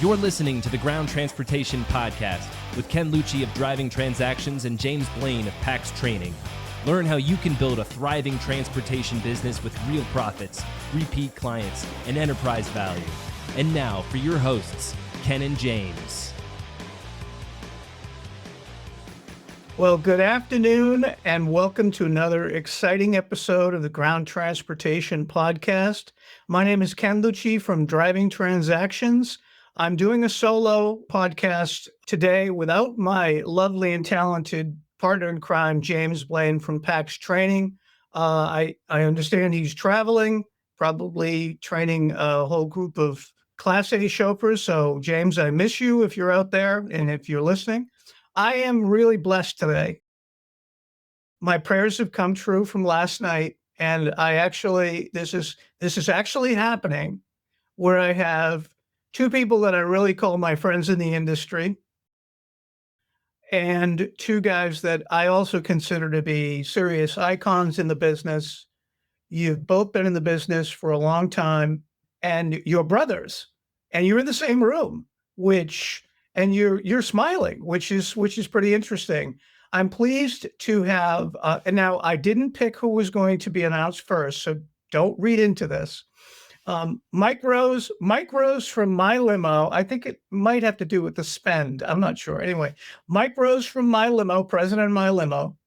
You're listening to the Ground Transportation Podcast with Ken Lucci of Driving Transactions and James Blaine of PAX Training. Learn how you can build a thriving transportation business with real profits, repeat clients, and enterprise value. And now for your hosts, Ken and James. Well, good afternoon and welcome to another exciting episode of the Ground Transportation Podcast. My name is Ken Lucci from Driving Transactions. I'm doing a solo podcast today without my lovely and talented partner in crime, James Blaine from PAX Training. I understand he's traveling, probably training a whole group of Class A chauffeurs. So, James, I miss you if you're out there and if you're listening. I am really blessed today. My prayers have come true from last night, and this is actually happening where I have two people that I really call my friends in the industry, and two guys that I also consider to be serious icons in the business. You've both been in the business for a long time, and you're brothers, and you're in the same room, and you're smiling, which is pretty interesting. I'm pleased to have, and now I didn't pick who was going to be announced first, so don't read into this. Mike Rose from My Limo. I think it might have to do with the spend. I'm not sure. Anyway, Mike Rose from My Limo, president of My Limo,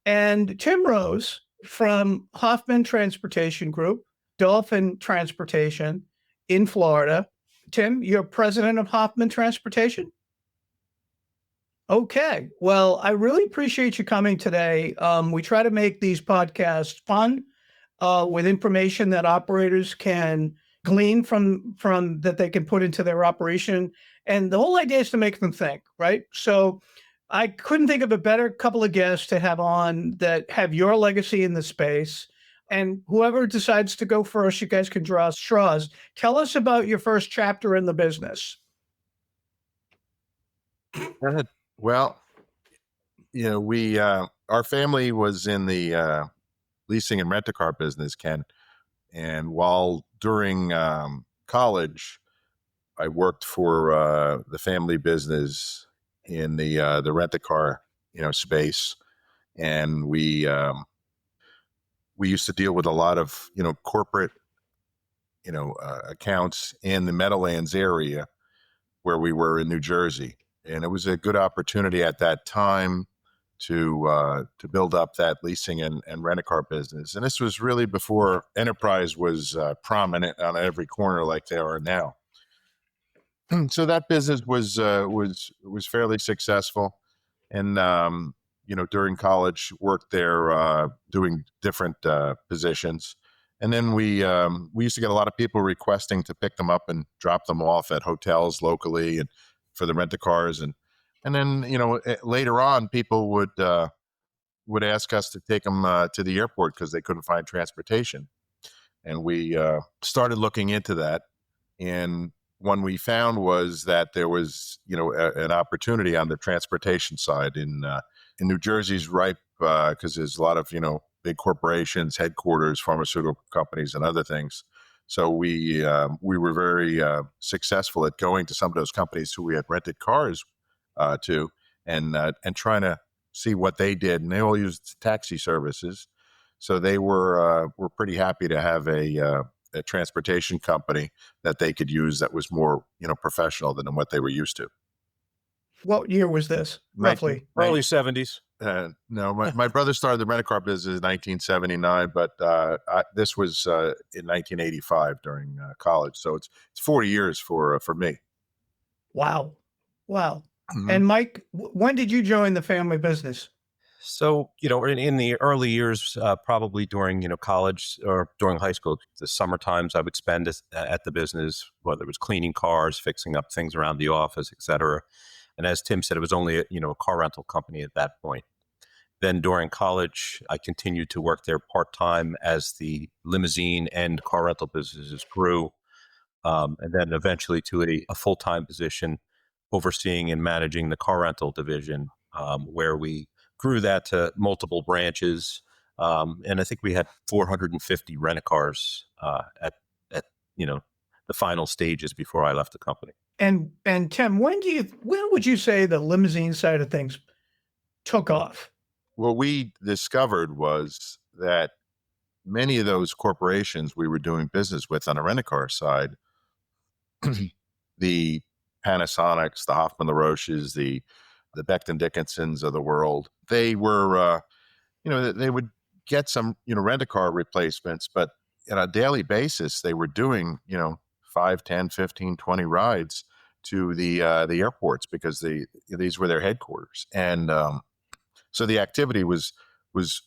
and Tim Rose from Hoffman Transportation Group, Dolphin Transportation in Florida. Tim, you're president of Hoffman Transportation? Okay. Well, I really appreciate you coming today. We try to make these podcasts fun, with information that operators can glean from that they can put into their operation. And the whole idea is to make them think, right? So I couldn't think of a better couple of guests to have on that have your legacy in the space. And whoever decides to go first, you guys can draw straws. Tell us about your first chapter in the business. Go ahead. Well, we our family was in the leasing and rent-a-car business, Ken. And while during college, I worked for the family business in the rent-a-car space, and we used to deal with a lot of corporate accounts in the Meadowlands area where we were in New Jersey, and it was a good opportunity at that time to build up that leasing and rent-a-car business. And this was really before enterprise was prominent on every corner like they are now. So that business was fairly successful, and during college worked there doing different positions. And then we used to get a lot of people requesting to pick them up and drop them off at hotels locally and for the rent-a-cars. And then, later on, people would ask us to take them to the airport because they couldn't find transportation. And we started looking into that. And one we found was that there was, an opportunity on the transportation side in New Jersey's ripe because there's a lot of, big corporations, headquarters, pharmaceutical companies, and other things. So we were very successful at going to some of those companies who we had rented cars to, and trying to see what they did, and they all used taxi services. So they were pretty happy to have a transportation company that they could use that was more professional than what they were used to. What year was this, roughly? Early 70s. No, my brother started the rent-a-car business in 1979, but this was in 1985 during college. So it's 40 years for me. Wow. Mm-hmm. And Mike, when did you join the family business? So, in the early years, probably during, college or during high school, the summer times I would spend at the business, whether it was cleaning cars, fixing up things around the office, et cetera. And as Tim said, it was only, a car rental company at that point. Then during college, I continued to work there part-time as the limousine and car rental businesses grew. And then eventually to a full-time position overseeing and managing the car rental division, where we grew that to multiple branches. And I think we had 450 rent-a-cars at the final stages before I left the company. And Tim, when would you say the limousine side of things took off? What we discovered was that many of those corporations we were doing business with on the rent-a-car side, the Panasonics, the Hoffman LaRoches, the Becton Dickinsons of the world, they were, they would get some, rent-a-car replacements, but on a daily basis, they were doing, 5, 10, 15, 20 rides to the airports because these were their headquarters. And so the activity was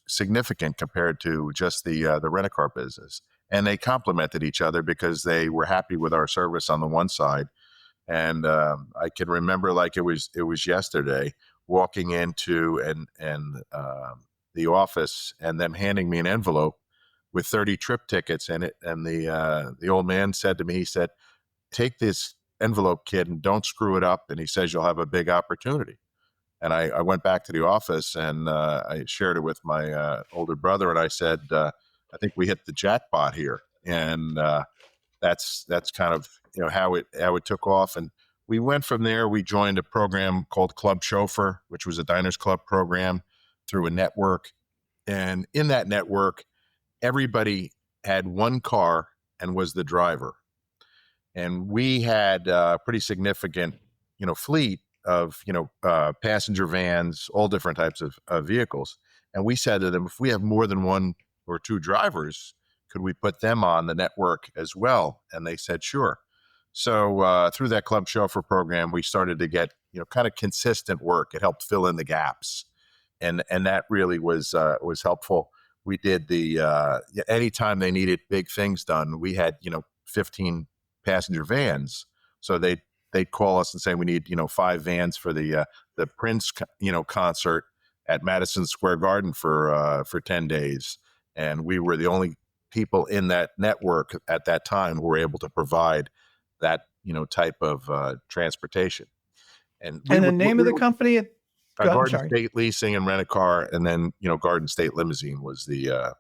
significant compared to just the rent-a-car business. And they complemented each other because they were happy with our service on the one side. And I can remember like it was yesterday, walking into the office and them handing me an envelope with 30 trip tickets in it. And the old man said to me, he said, "Take this envelope, kid, and don't screw it up." And he says, "You'll have a big opportunity." And I went back to the office and I shared it with my older brother, and I said, "I think we hit the jackpot here." And that's kind of how it took off. And we went from there. We joined a program called Club Chauffeur, which was a diners club program through a network. And in that network, everybody had one car and was the driver. And we had a pretty significant, fleet of, passenger vans, all different types of vehicles. And we said to them, if we have more than one or two drivers, could we put them on the network as well? And they said, sure. So through that Club Chauffeur program, we started to get, kind of consistent work. It helped fill in the gaps. And that really was helpful. We did anytime they needed big things done, we had, 15 passenger vans. So they'd call us and say, we need, 5 vans for the Prince, concert at Madison Square Garden for 10 days. And we were the only people in that network at that time who were able to provide that, type of transportation. And the name of the company? Garden State Leasing and Rent-A-Car, and then, Garden State Limousine was the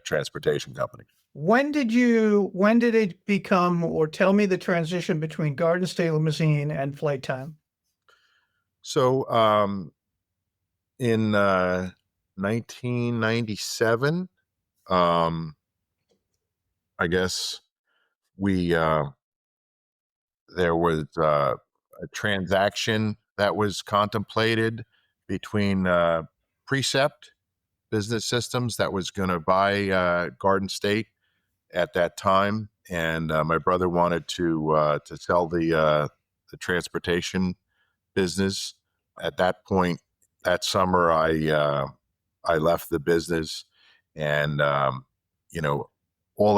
transportation company. When did it become, or tell me the transition between Garden State Limousine and Flight Time? So in 1997, I guess there was a transaction that was contemplated between Precept Business Systems that was going to buy Garden State at that time, and my brother wanted to sell the transportation business. At that point, that summer, I left the business, and all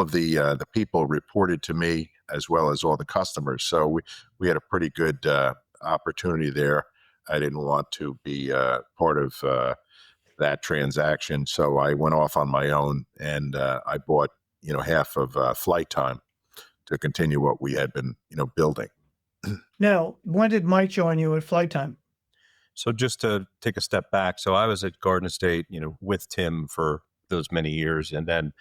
of the people reported to me as well as all the customers. So we had a pretty good opportunity there. I didn't want to be part of that transaction, so I went off on my own, and I bought half of Flight Time to continue what we had been building. Now, when did Mike join you at Flight Time? So just to take a step back, so I was at Garden State, with Tim for those many years, and then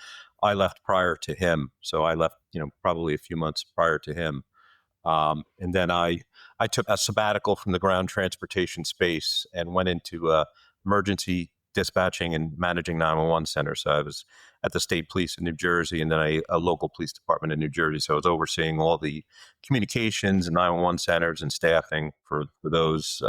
I left prior to him. So I left, probably a few months prior to him. And then I took a sabbatical from the ground transportation space and went into emergency dispatching and managing 911 centers. So I was at the state police in New Jersey, and then a local police department in New Jersey. So I was overseeing all the communications and 911 centers and staffing for those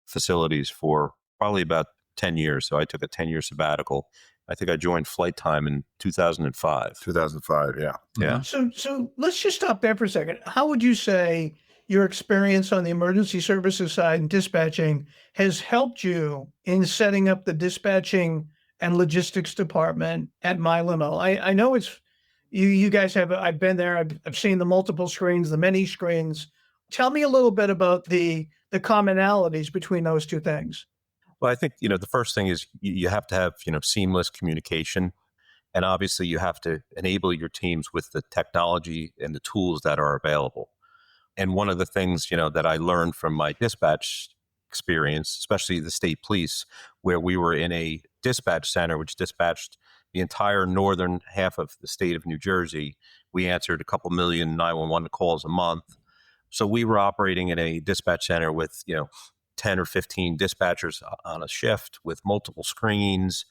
facilities for probably about 10 years. So I took a 10-year sabbatical. I think I joined Flight Time in 2005. 2005, yeah. Yeah. So let's just stop there for a second. How would you say your experience on the emergency services side and dispatching has helped you in setting up the dispatching and logistics department at My Limo? I know it's you guys have. I've been there. I've seen the multiple screens, the many screens. Tell me a little bit about the commonalities between those two things. Well, I think, the first thing is you have to have, seamless communication. And obviously you have to enable your teams with the technology and the tools that are available. And one of the things, that I learned from my dispatch experience, especially the state police, where we were in a dispatch center, which dispatched, the entire northern half of the state of New Jersey. We answered a couple million 911 calls a month. So we were operating in a dispatch center with, 10 or 15 dispatchers on a shift with multiple screens,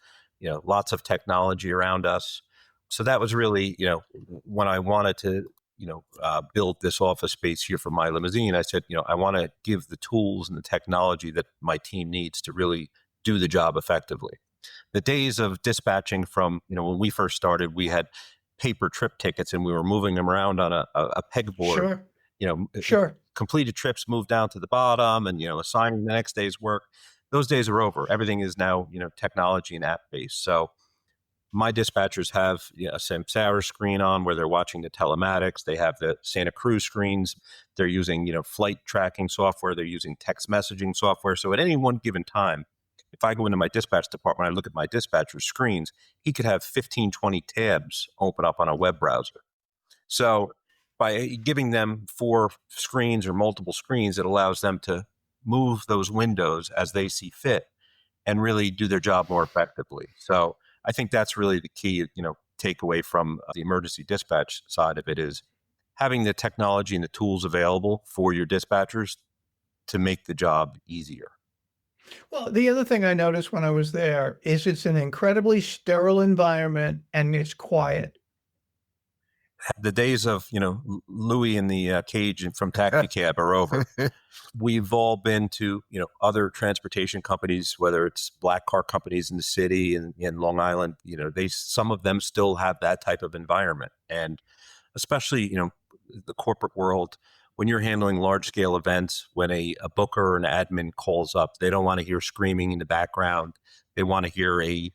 lots of technology around us. So that was really, when I wanted to, build this office space here for my limousine, I said, I want to give the tools and the technology that my team needs to really do the job effectively. The days of dispatching from, when we first started, we had paper trip tickets and we were moving them around on a pegboard. Sure. You Sure. completed trips moved down to the bottom and, assigning the next day's work. Those days are over. Everything is now, technology and app based. So my dispatchers have a Samsara screen on where they're watching the telematics. They have the Santa Cruz screens. They're using, flight tracking software. They're using text messaging software. So at any one given time, if I go into my dispatch department, I look at my dispatcher's screens, he could have 15, 20 tabs open up on a web browser. So by giving them 4 screens or multiple screens, it allows them to move those windows as they see fit and really do their job more effectively. So I think that's really the key, takeaway from the emergency dispatch side of it is having the technology and the tools available for your dispatchers to make the job easier. Well, the other thing I noticed when I was there is it's an incredibly sterile environment and it's quiet. The days of, Louis in the cage from Taxi Cab are over. We've all been to, other transportation companies, whether it's black car companies in the city and in Long Island, some of them still have that type of environment. And especially, the corporate world, when you're handling large scale events, when a booker or an admin calls up, they don't want to hear screaming in the background. They want to hear a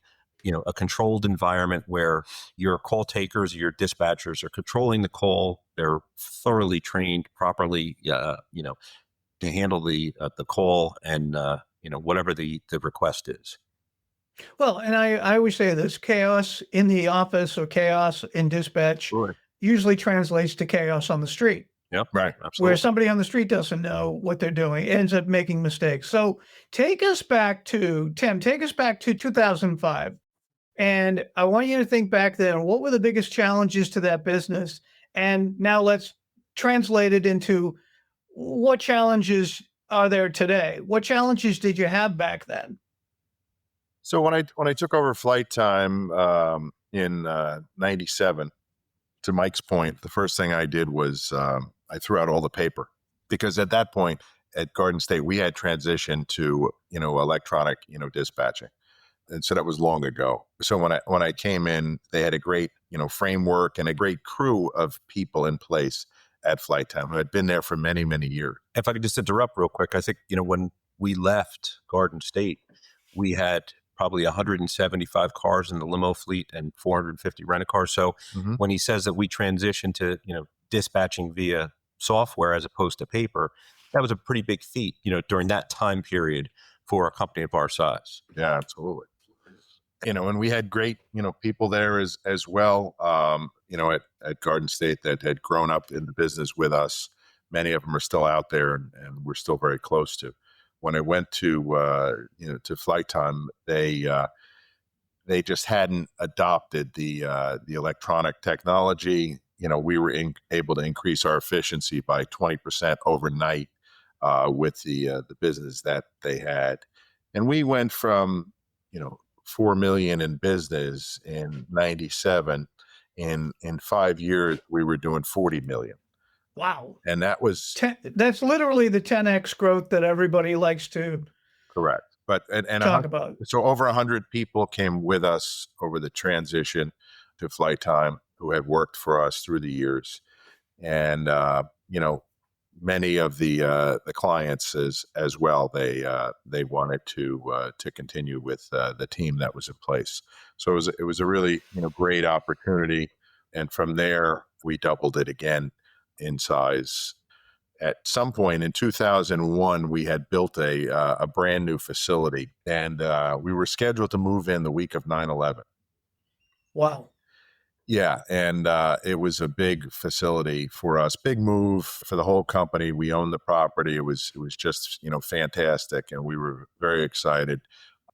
controlled environment where your call takers, your dispatchers are controlling the call. They're thoroughly trained properly, to handle the call and, whatever the request is. Well, and I always say this chaos in the office or chaos in dispatch Sure. usually translates to chaos on the street. Yep. Right. Absolutely. Where somebody on the street doesn't know what they're doing, ends up making mistakes. So take us back to 2005. And I want you to think back then, what were the biggest challenges to that business? And now let's translate it into what challenges are there today? What challenges did you have back then? So when I took over Flight Time in '97, to Mike's point, the first thing I did was I threw out all the paper because at that point at Garden State we had transitioned to electronic dispatching, and so that was long ago. So when I came in, they had a great framework and a great crew of people in place at Flight Time who had been there for many years. If I could just interrupt real quick, I think, when we left Garden State, we had probably 175 cars in the limo fleet and 450 rent-a-cars. So when he says that we transitioned to, dispatching via software as opposed to paper, that was a pretty big feat, during that time period for a company of our size. Yeah, absolutely. And we had great, people there as well, at Garden State that had grown up in the business with us. Many of them are still out there and we're still very close to. When I went to, to Flight Time, they just hadn't adopted the electronic technology. We were able to increase our efficiency by 20% overnight with the business that they had. And we went from, 4 million in business in '97. In 5 years, we were doing 40 million. Wow. And that was that's literally the 10x growth that everybody likes to correct. But and talk about. So over 100 people came with us over the transition to Flight Time who had worked for us through the years, and many of the clients as well. They wanted to continue with the team that was in place. So it was a really great opportunity, and from there we doubled it again in size. At some point in 2001, we had built a brand new facility, and we were scheduled to move in the week of 9/11. Wow. Yeah, and it was a big facility for us, big move for the whole company. We owned the property. It was just fantastic, and we were very excited.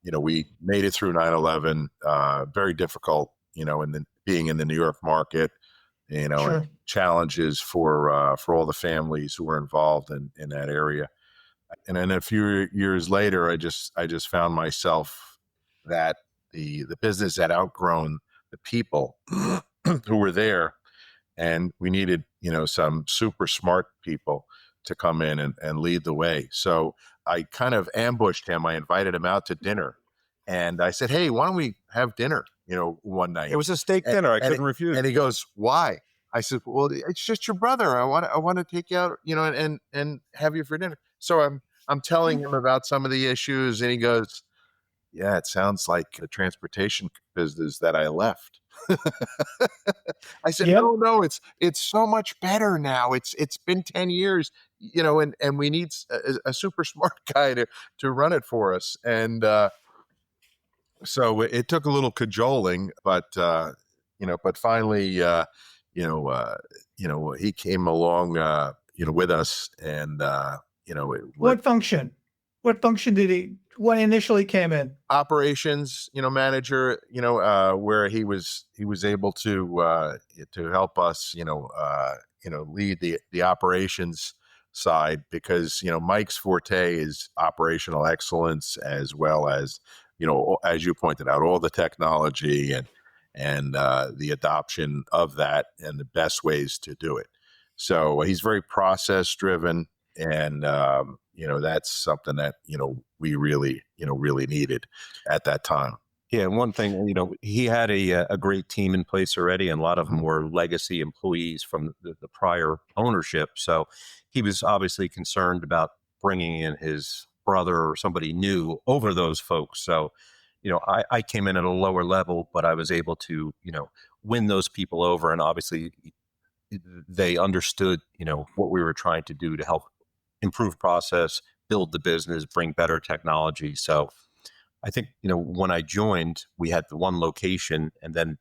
We made it through 9/11. Very difficult and then being in the New York market, Sure. and challenges for all the families who were involved in that area. And then a few years later, I just found myself that the business had outgrown the people who were there, and we needed, some super smart people to come in and lead the way. So I kind of ambushed him. I invited him out to dinner, and I said, "Hey, why don't we have dinner, one night?" It was a steak dinner. I couldn't refuse. And he goes, "Why?" I said, "Well, it's just your brother. I want to take you out, and have you for dinner." So I'm telling him about some of the issues, and he goes, "Yeah, it sounds like the transportation business that I left." I said, Yep. "No, it's so much better now. It's been 10 years, and we need a super smart guy to run it for us." And so it took a little cajoling, but finally, he came along, with us, and What function? What initially came in? operations, manager, where he was able to help us, lead the operations side, because, Mike's forte is operational excellence, as well as, as you pointed out, all the technology and the adoption of that and the best ways to do it. So he's very process driven, and that's something that we really needed at that time. Yeah, and one thing, he had a great team in place already, and a lot of them were legacy employees from the prior ownership. So he was obviously concerned about bringing in his brother or somebody new over those folks. So, I came in at a lower level, but I was able to, win those people over, and obviously they understood, what we were trying to do to help improve process, build the business, bring better technology. So I think, when I joined, we had the one location, and then,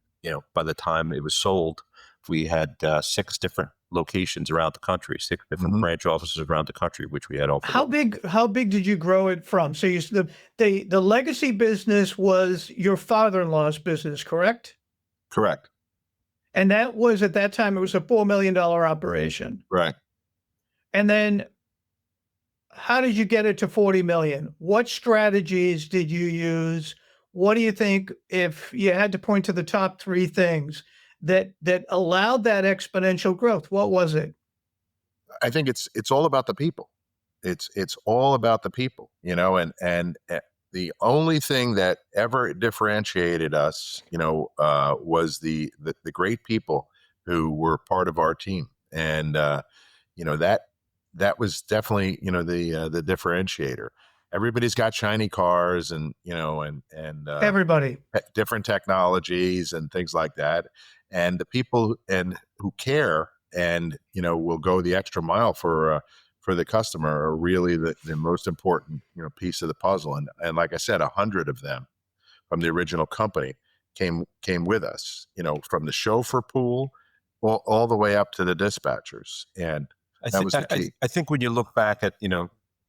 by the time it was sold, we had 6 different locations around the country, 6 different branch offices around the country, which we had all. How big did you grow it from? So the legacy business was your father-in-law's business, correct? Correct. And that was, at that time, it was a $4 million operation. Right. And then how did you get it to 40 million? What strategies did you use? What do you think, if you had to point to the top 3 things that allowed that exponential growth, what was it? I think it's all about the people. It's all about the people, and the only thing that ever differentiated us, was the great people who were part of our team. And that was definitely, the differentiator. Everybody's got shiny cars, and Everybody. different technologies and things like that. And the people who care and will go the extra mile for the customer are really the most important piece of the puzzle. And like I said, 100 of them from the original company came with us, from the chauffeur pool all the way up to the dispatchers. And that was the key. I think when you look back at,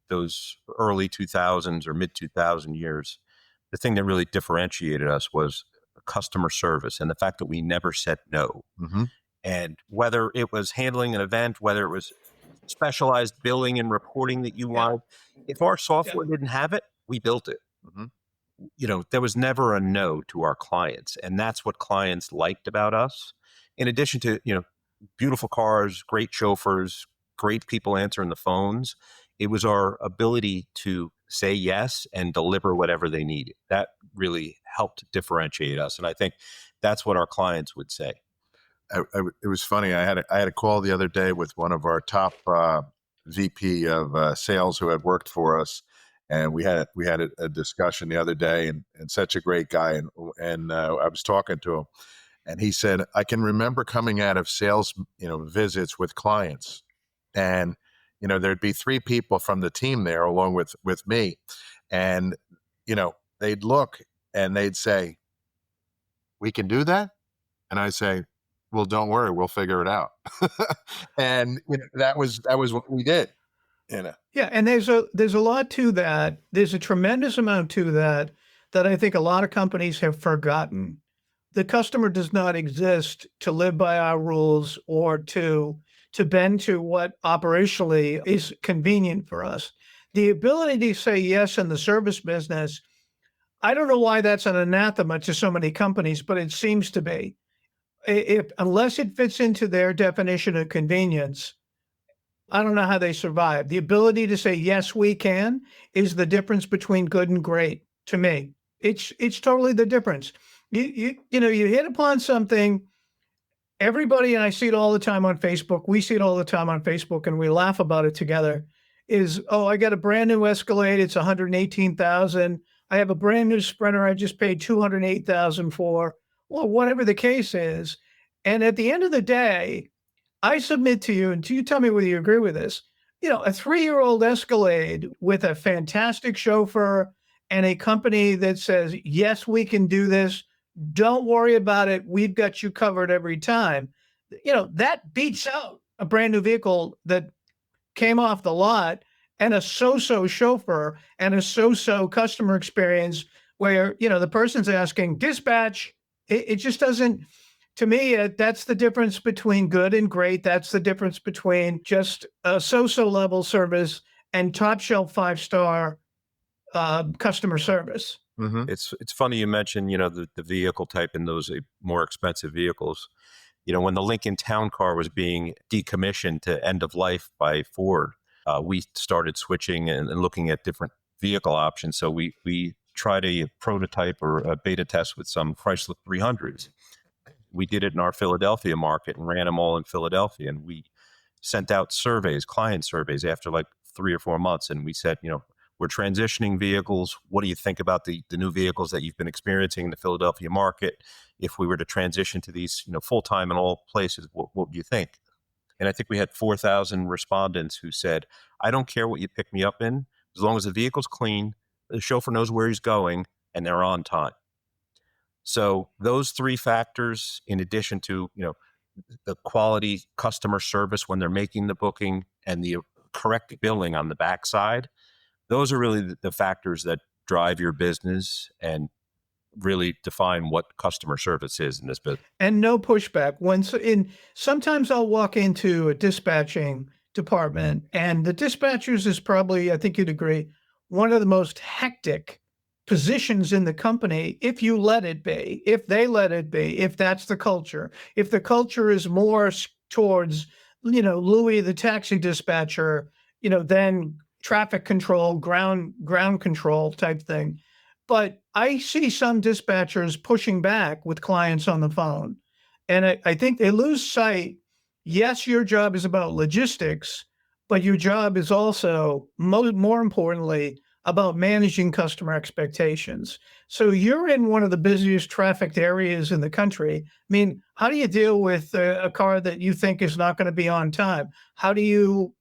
those early 2000s or mid 2000 years, the thing that really differentiated us was customer service, and the fact that we never said no. Mm-hmm. And whether it was handling an event, whether it was specialized billing and reporting that you wanted, if our software didn't have it, we built it. Mm-hmm. There was never a no to our clients. And that's what clients liked about us. In addition to, beautiful cars, great chauffeurs, great people answering the phones, it was our ability to say yes and deliver whatever they needed. That really helped differentiate us. And I think that's what our clients would say. It was funny. I had a call the other day with one of our top VP of sales who had worked for us, and we had a discussion the other day, and such a great guy. And I was talking to him, and he said, "I can remember coming out of sales visits with clients, and there'd be 3 people from the team there along with me, and they'd look and they'd say, 'We can do that,' and I say, 'Well, don't worry, we'll figure it out.'" And that was what we did. Yeah, and there's a lot to that. There's a tremendous amount to that I think a lot of companies have forgotten. the customer does not exist to live by our rules or to bend to what operationally is convenient for us. The ability to say yes in the service business, I don't know why that's an anathema to so many companies, but it seems to be. If unless it fits into their definition of convenience, I don't know how they survive. The ability to say yes, we can is the difference between good and great to me. It's totally the difference. You hit upon something. Everybody, and I see it all the time on Facebook. We see it all the time on Facebook, and we laugh about it together. Is, oh, I got a brand new Escalade. It's 118,000. I have a brand new Sprinter. I just paid 208,000 for. Well, whatever the case is, and at the end of the day, I submit to you, and you tell me whether you agree with this. A 3-year-old Escalade with a fantastic chauffeur and a company that says, yes, we can do this. Don't worry about it. We've got you covered every time. That beats out a brand new vehicle that came off the lot and a so-so chauffeur and a so-so customer experience where, the person's asking dispatch. It just doesn't, to me, that's the difference between good and great. That's the difference between just a so-so level service and top shelf 5-star customer service. Mm-hmm. It's funny you mentioned, the vehicle type in those more expensive vehicles. When the Lincoln Town Car was being decommissioned to end of life by Ford, we started switching and looking at different vehicle options. So we tried a prototype or a beta test with some Chrysler 300s. We did it in our Philadelphia market and ran them all in Philadelphia. And we sent out surveys, client surveys after like 3 or 4 months. And we said, we're transitioning vehicles. What do you think about the new vehicles that you've been experiencing in the Philadelphia market? If we were to transition to these, full-time in all places, what do you think? And I think we had 4,000 respondents who said, I don't care what you pick me up in, as long as the vehicle's clean, the chauffeur knows where he's going, and they're on time. So those 3 factors, in addition to, the quality customer service when they're making the booking and the correct billing on the backside, those are really the factors that drive your business and really define what customer service is in this business. And no pushback. Sometimes I'll walk into a dispatching department, and the dispatchers is probably, I think you'd agree, one of the most hectic positions in the company if you let it be, if they let it be, if that's the culture. If the culture is more towards, Louis the taxi dispatcher, than traffic control, ground control type thing. But I see some dispatchers pushing back with clients on the phone. And I think they lose sight. Yes, your job is about logistics, but your job is also, more importantly, about managing customer expectations. So you're in one of the busiest trafficked areas in the country. I mean, how do you deal with a car that you think is not going to be on time? How do you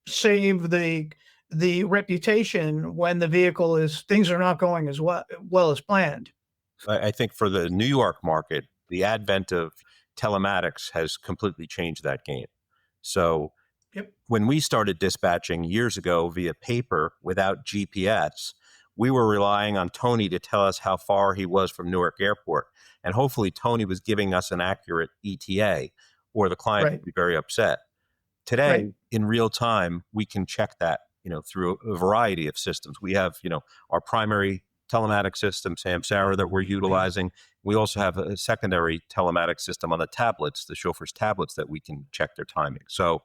save the reputation when the vehicle things are not going as well as planned? I think for the New York market, the advent of telematics has completely changed that game. So Yep. When we started dispatching years ago via paper without GPS, we were relying on Tony to tell us how far he was from Newark Airport. And hopefully Tony was giving us an accurate ETA, or the client Right. would be very upset. Today, Right. in real time, we can check that, through a variety of systems. We have, our primary telematic system, Samsara, that we're utilizing. We also have a secondary telematic system on the tablets, the chauffeur's tablets, that we can check their timing. So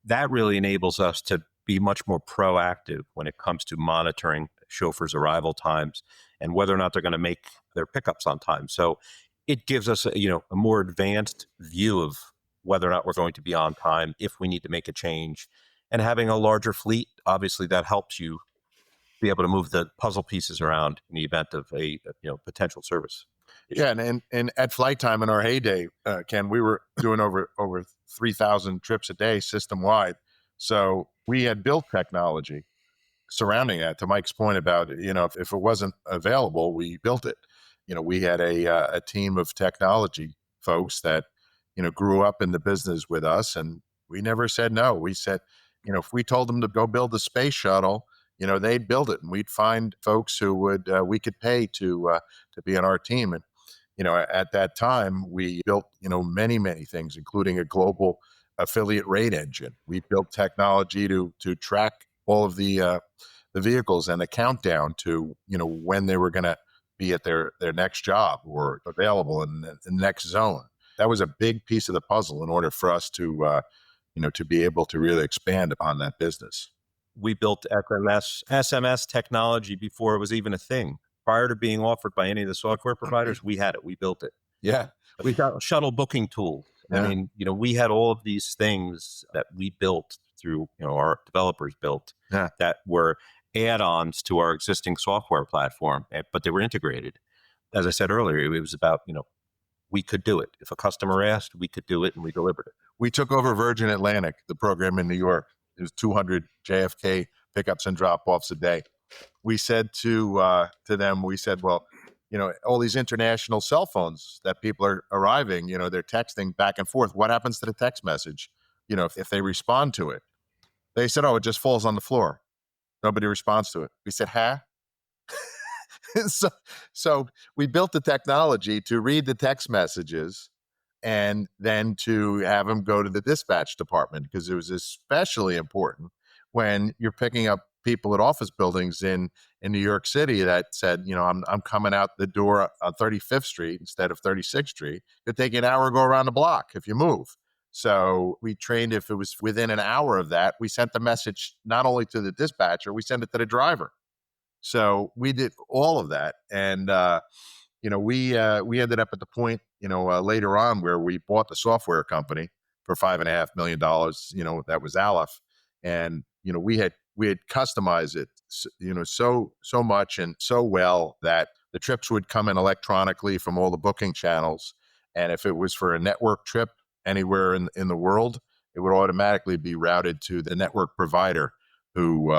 that really enables us to be much more proactive when it comes to monitoring chauffeurs' arrival times and whether or not they're going to make their pickups on time. So it gives us a more advanced view of whether or not we're going to be on time, if we need to make a change. And having a larger fleet, obviously that helps you be able to move the puzzle pieces around in the event of a potential service. Yeah, and at Flight Time in our heyday, Ken, we were doing over 3,000 trips a day system wide. So we had built technology surrounding that. To Mike's point about, if it wasn't available, we built it. We had a team of technology folks that grew up in the business with us, and we never said no. We said, if we told them to go build a space shuttle, they'd build it, and we'd find folks who would we could pay to be on our team. And At that time, we built, many, many things, including a global affiliate rate engine. We built technology to track all of the vehicles and the countdown to, when they were going to be at their next job or available in the next zone. That was a big piece of the puzzle in order for us to, to be able to really expand upon that business. We built SMS technology before it was even a thing. Prior to being offered by any of the software providers, we had it. We built it. Yeah. We got shuttle booking tools. Yeah. I mean, we had all of these things that we built through, our developers built that were add-ons to our existing software platform, but they were integrated. As I said earlier, it was about, we could do it. If a customer asked, we could do it, and we delivered it. We took over Virgin Atlantic, the program in New York. It was 200 JFK pickups and drop-offs a day. We said to them, well, all these international cell phones that people are arriving, they're texting back and forth. What happens to the text message, if they respond to it? They said, it just falls on the floor. Nobody responds to it. We said, So we built the technology to read the text messages and then to have them go to the dispatch department, because it was especially important when you're picking up people at office buildings in New York City that said, I'm coming out the door on 35th Street instead of 36th Street. It'd take you an hour to go around the block if you move. So we trained, if it was within an hour of that, we sent the message not only to the dispatcher, we sent it to the driver. So we did all of that. And, we ended up at the point, later on where we bought the software company for $5.5 million, that was Aleph. And, we had customized it, so much and so well that the trips would come in electronically from all the booking channels. And if it was for a network trip anywhere in the world, it would automatically be routed to the network provider who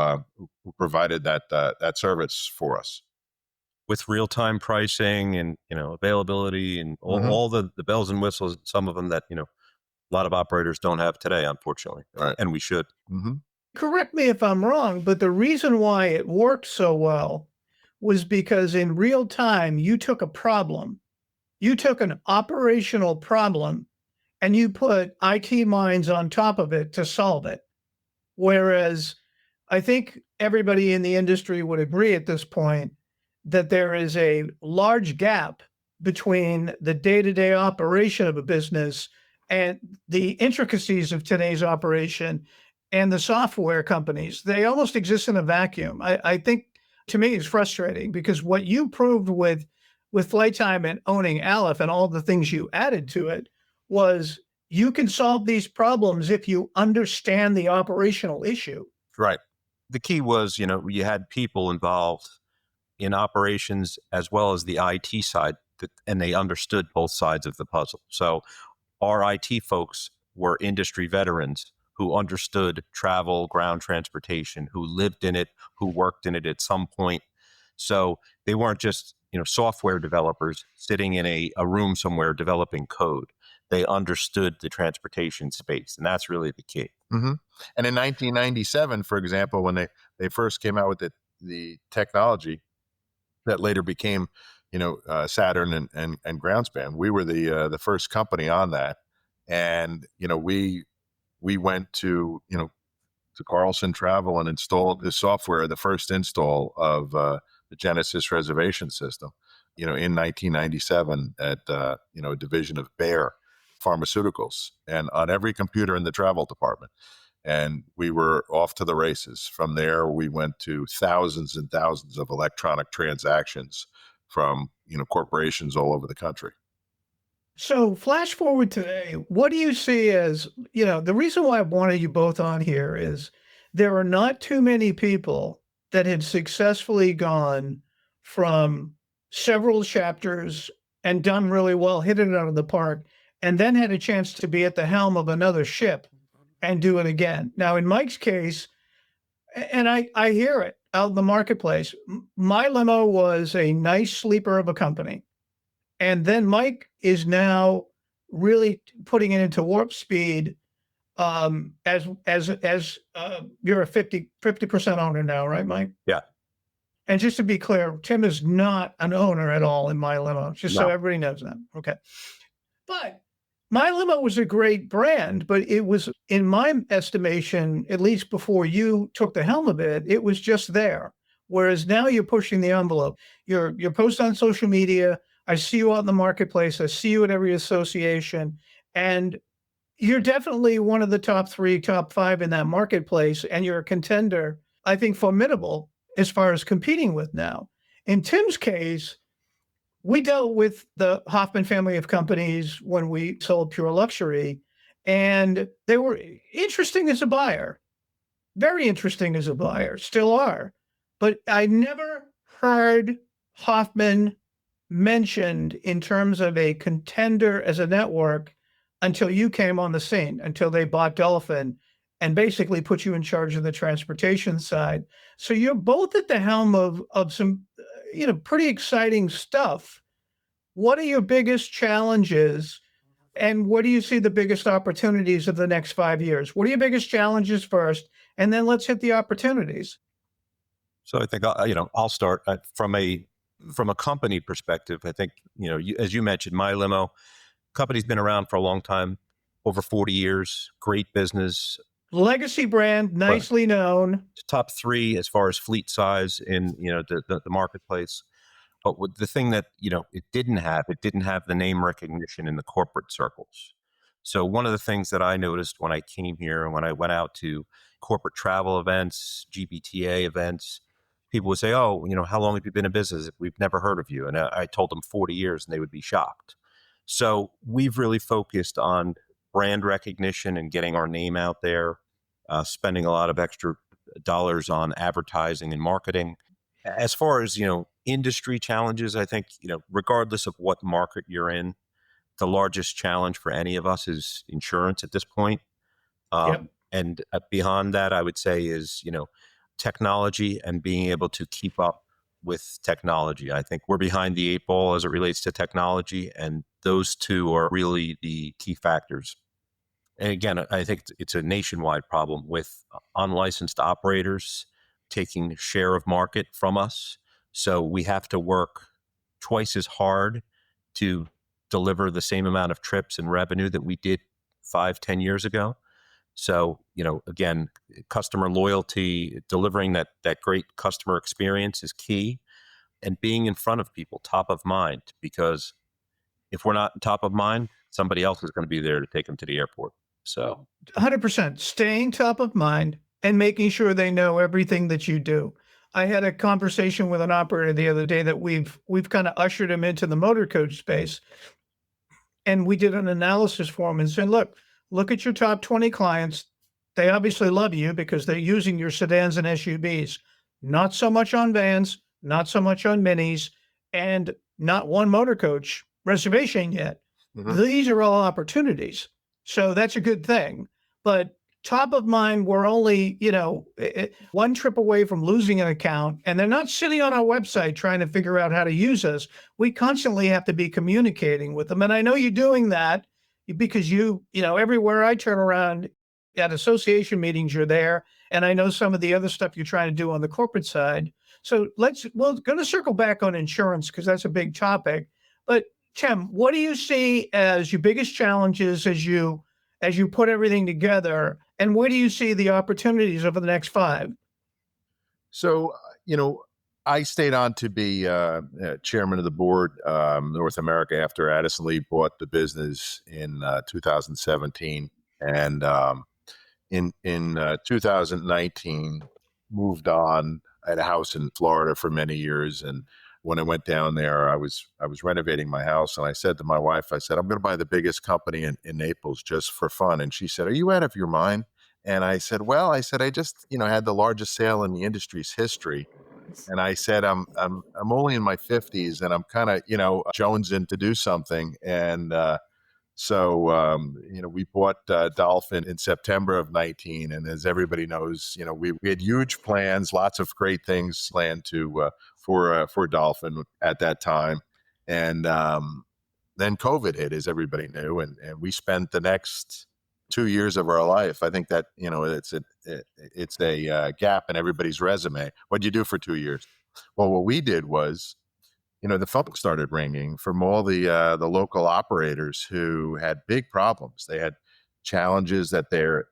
provided that service for us. With real-time pricing and, availability and all the bells and whistles, some of them that, a lot of operators don't have today, unfortunately. Right. And we should. Mm-hmm. Correct me if I'm wrong, but the reason why it worked so well was because in real time, you took a problem, you took an operational problem, and you put IT minds on top of it to solve it. Whereas I think everybody in the industry would agree at this point that there is a large gap between the day-to-day operation of a business and the intricacies of today's operation and the software companies. They almost exist in a vacuum. I think, to me, it's frustrating because what you proved with Flight Time and owning Aleph and all the things you added to it was you can solve these problems if you understand the operational issue. Right. The key was, you had people involved in operations as well as the IT side, and they understood both sides of the puzzle. So our IT folks were industry veterans who understood travel, ground transportation, who lived in it, who worked in it at some point. So they weren't just, software developers sitting in a room somewhere developing code. They understood the transportation space, and that's really the key. Mm-hmm. And in 1997, for example, when they first came out with the technology that later became, Saturn and Groundspan, we were the first company on that. And, we went to Carlson Travel and installed the software, the first install of the Genesis reservation system, in 1997 at, a division of Bayer Pharmaceuticals, and on every computer in the travel department. And we were off to the races. From there, we went to thousands and thousands of electronic transactions from, corporations all over the country. So flash forward today, what do you see as, the reason why I wanted you both on here is there are not too many people that had successfully gone from several chapters and done really well, hit it out of the park, and then had a chance to be at the helm of another ship and do it again. Now, in Mike's case, and I hear it out in the marketplace, my limo was a nice sleeper of a company. And then Mike is now really putting it into warp speed as you're a 50% owner now, right, Mike? Yeah. And just to be clear, Tim is not an owner at all in My Limo, just so No. everybody knows that. Okay. But My Limo was a great brand, but it was, in my estimation, at least before you took the helm of it, it was just there. Whereas now you're pushing the envelope. You're post on social media. I see you out in the marketplace. I see you at every association. And you're definitely one of the top 3, top 5 in that marketplace, and you're a contender, I think formidable as far as competing with now. In Tim's case, we dealt with the Hoffman family of companies when we sold Pure Luxury, and they were interesting as a buyer, very interesting as a buyer, still are. But I never heard Hoffman mentioned in terms of a contender as a network until you came on the scene, until they bought Dolphin and basically put you in charge of the transportation side. So you're both at the helm of some, pretty exciting stuff. What are your biggest challenges, and what do you see the biggest opportunities of the next 5 years? What are your biggest challenges first, and then let's hit the opportunities. So I think I'll start from a company perspective. I think as you mentioned, My Limo company's been around for a long time, over 40 years, great business, Legacy brand, nicely known. top 3 as far as fleet size in the marketplace. But with the thing that it didn't have the name recognition in the corporate circles. So one of the things that I noticed when I came here and when I went out to corporate travel events, GBTA events, people would say, "Oh, how long have you been in business? We've never heard of you." And I told them 40 years, and they would be shocked. So we've really focused on brand recognition and getting our name out there, spending a lot of extra dollars on advertising and marketing. As far as industry challenges, I think regardless of what market you're in, the largest challenge for any of us is insurance at this point. Yep. And beyond that, I would say is technology and being able to keep up with technology. I think we're behind the 8 ball as it relates to technology, and those two are really the key factors. And again, I think it's a nationwide problem with unlicensed operators taking share of market from us. So we have to work twice as hard to deliver the same amount of trips and revenue that we did 5-10 years ago. So, again, customer loyalty, delivering that great customer experience is key, and being in front of people, top of mind, because if we're not top of mind, somebody else is going to be there to take them to the airport. So 100%. Staying top of mind and making sure they know everything that you do. I had a conversation with an operator the other day that we've kind of ushered him into the motor coach space. And we did an analysis for him and said, look at your top 20 clients. They obviously love you because they're using your sedans and SUVs, not so much on vans, not so much on minis, and not one motor coach reservation yet. Mhm. These are all opportunities. So that's a good thing. But top of mind, we're only, one trip away from losing an account, and they're not sitting on our website trying to figure out how to use us. We constantly have to be communicating with them. And I know you're doing that because everywhere I turn around at association meetings, you're there. And I know some of the other stuff you're trying to do on the corporate side. So we're going to circle back on insurance because that's a big topic. But Tim, what do you see as your biggest challenges as you put everything together, and where do you see the opportunities over the next 5? So, I stayed on to be chairman of the board, North America, after Addison Lee bought the business in 2017, and in 2019 moved on. I had a house in Florida for many years, and when I went down there, I was renovating my house, and I said to my wife, I said, I'm going to buy the biggest company in Naples just for fun. And she said, are you out of your mind? And I said, well, I just, had the largest sale in the industry's history. And I said, I'm only in my 50s, and I'm kind of, jonesing to do something. And we bought Dolphin in September of 19. And as everybody knows, we had huge plans, lots of great things planned for Dolphin at that time. And then COVID hit, as everybody knew. And we spent the next 2 years of our life. I think that, it's a gap in everybody's resume. What'd you do for 2 years? Well, what we did was, the phone started ringing from all the local operators who had big problems. They had challenges that their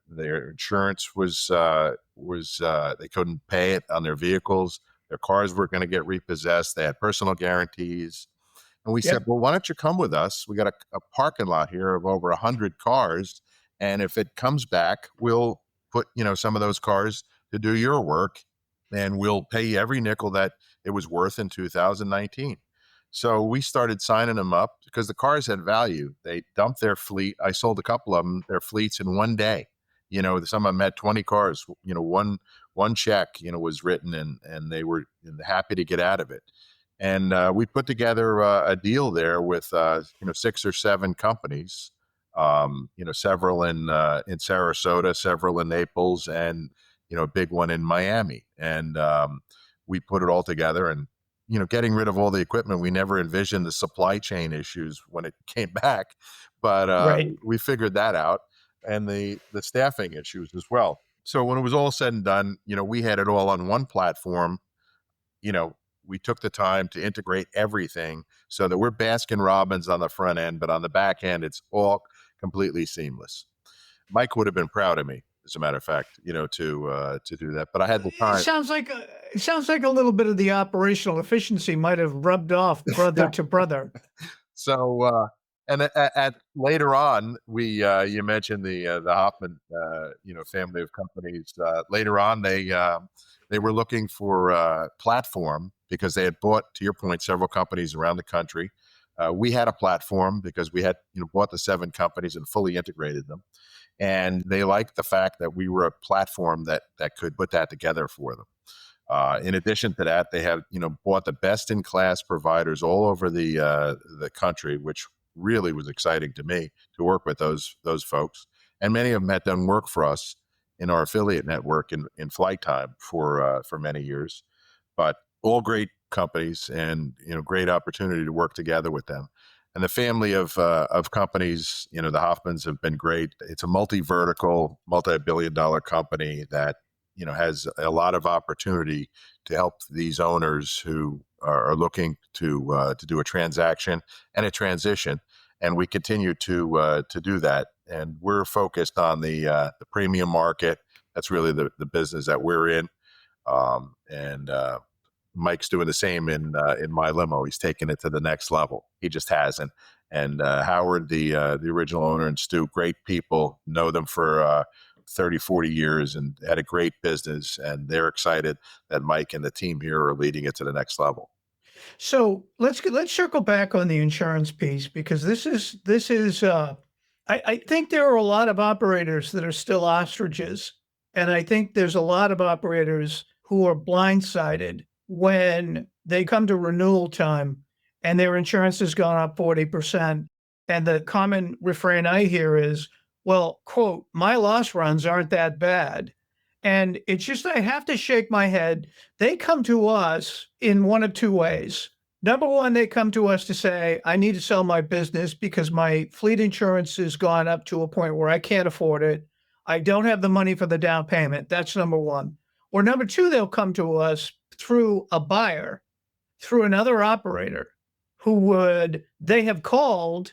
insurance was they couldn't pay it on their vehicles. Their cars were going to get repossessed. They had personal guarantees. And we said, Yep. well, why don't you come with us? We got a parking lot here of over 100 cars. And if it comes back, we'll put, some of those cars to do your work, and we'll pay you every nickel that it was worth in 2019. So we started signing them up because the cars had value. They dumped their fleet. I sold a couple of them, their fleets in one day. Some of them had 20 cars. One check, was written, and they were happy to get out of it. And we put together a deal there with 6 or 7 companies. Several in Sarasota, several in Naples, and a big one in Miami. And we put it all together, and getting rid of all the equipment. We never envisioned the supply chain issues when it came back, but Right. we figured that out, and the staffing issues as well. So when it was all said and done, we had it all on one platform. We took the time to integrate everything so that we're Baskin Robbins on the front end, but on the back end, it's all completely seamless. Mike would have been proud of me, as a matter of fact, to do that. But I had the It time. sounds like a little bit of the operational efficiency might have rubbed off brother to brother. So, and at later on, you mentioned the Hoffman family of companies. Later on, they were looking for a platform because they had bought, to your point, several companies around the country. We had a platform because we had bought the 7 companies and fully integrated them, and they liked the fact that we were a platform that could put that together for them. In addition to that, they have bought the best in class providers all over the country, which really was exciting to me to work with those folks. And many of them had done work for us in our affiliate network in flight time for many years. But all great companies, and great opportunity to work together with them. And the family of companies, the Hoffmans have been great. It's a multi-vertical, multi-billion-dollar company that has a lot of opportunity to help these owners who are looking to do a transaction and a transition. And we continue to do that. And we're focused on the premium market. That's really the business that we're in. And Mike's doing the same in my limo. He's taking it to the next level. He just hasn't. And Howard, the original owner, and Stu, great people, know them for 30, 40 years and had a great business. And they're excited that Mike and the team here are leading it to the next level. So let's circle back on the insurance piece, because this is I think there are a lot of operators that are still ostriches, and I think there's a lot of operators who are blindsided when they come to renewal time and their insurance has gone up 40%. And the common refrain I hear is, well, quote, my loss runs aren't that bad. And it's just, I have to shake my head. They come to us in one of 2 ways. Number one, they come to us to say, I need to sell my business because my fleet insurance has gone up to a point where I can't afford it. I don't have the money for the down payment. That's number one. Or number two, they'll come to us through a buyer, through another operator they have called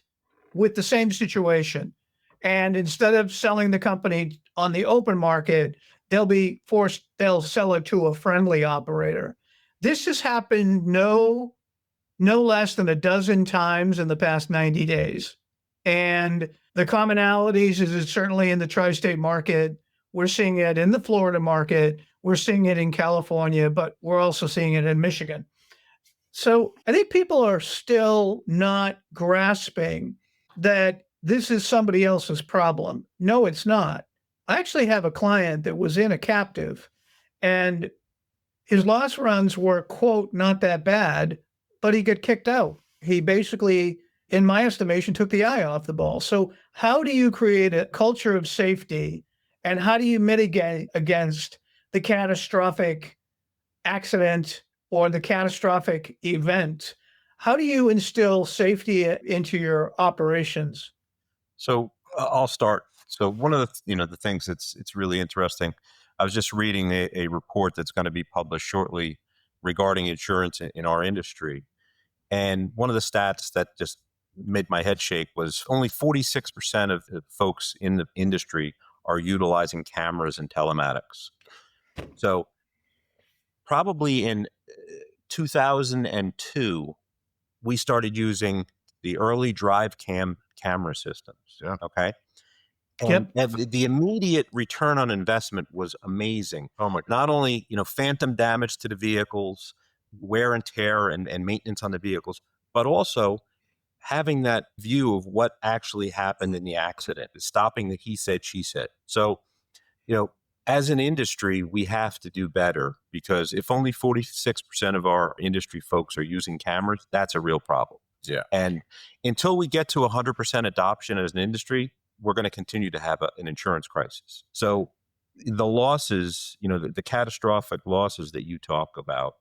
with the same situation. And instead of selling the company on the open market, they'll sell it to a friendly operator. This has happened no less than a dozen times in the past 90 days. And the commonalities is it's certainly in the tri-state market. We're seeing it in the Florida market. We're seeing it in California, but we're also seeing it in Michigan. So I think people are still not grasping that this is somebody else's problem. No, it's not. I actually have a client that was in a captive, and his loss runs were, quote, not that bad, but he got kicked out. He basically, in my estimation, took the eye off the ball. So how do you create a culture of safety, and how do you mitigate against the catastrophic accident or the catastrophic event? How do you instill safety into your operations? So I'll start. So one of the things that's it's really interesting. I was just reading a report that's going to be published shortly regarding insurance in our industry. And one of the stats that just made my head shake was only 46% of the folks in the industry are utilizing cameras and telematics. So probably in 2002, we started using the early drive camera systems. Yeah. Okay. Yep. And the immediate return on investment was amazing. Oh my God. Not only, phantom damage to the vehicles, wear and tear and maintenance on the vehicles, but also having that view of what actually happened in the accident, stopping the he said, she said. So, as an industry, we have to do better, because if only 46% of our industry folks are using cameras, that's a real problem. Yeah. And until we get to 100% adoption as an industry, we're going to continue to have an insurance crisis. So the losses, the catastrophic losses that you talk about,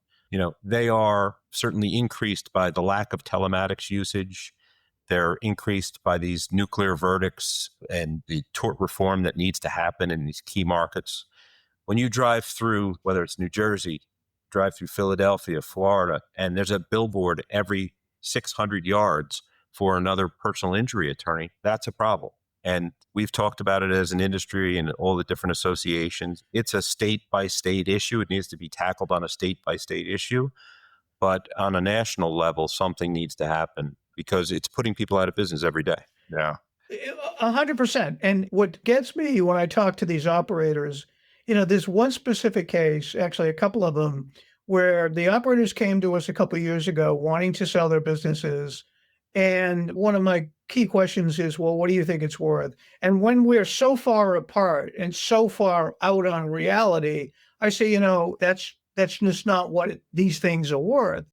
they are certainly increased by the lack of telematics usage. They're increased by these nuclear verdicts and the tort reform that needs to happen in these key markets. When you drive through, whether it's New Jersey, drive through Philadelphia, Florida, and there's a billboard every 600 yards for another personal injury attorney, that's a problem. And we've talked about it as an industry and all the different associations. It's a state by state issue. It needs to be tackled on a state by state issue. But on a national level, something needs to happen, because it's putting people out of business every day. Yeah. 100%. And what gets me when I talk to these operators, there's one specific case, actually a couple of them, where the operators came to us a couple of years ago wanting to sell their businesses. And one of my key questions is, well, what do you think it's worth? And when we're so far apart and so far out on reality, I say, that's just not what these things are worth.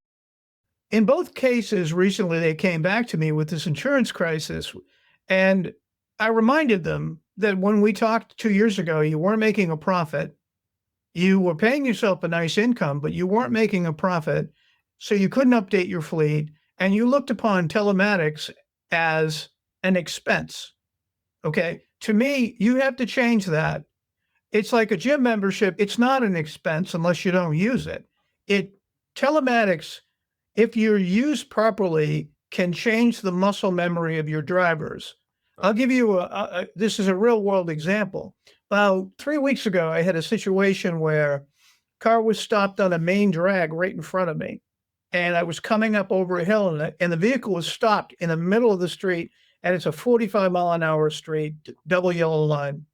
In both cases, recently, they came back to me with this insurance crisis. And I reminded them that when we talked 2 years ago, you weren't making a profit. You were paying yourself a nice income, but you weren't making a profit. So you couldn't update your fleet. And you looked upon telematics as an expense. Okay. To me, you have to change that. It's like a gym membership. It's not an expense unless you don't use it. Telematics, if you're used properly, can change the muscle memory of your drivers. I'll give you this is a real world example. About 3 weeks ago, I had a situation where a car was stopped on a main drag right in front of me. And I was coming up over a hill, and the vehicle was stopped in the middle of the street, and it's a 45-mile-an-hour street, double yellow line.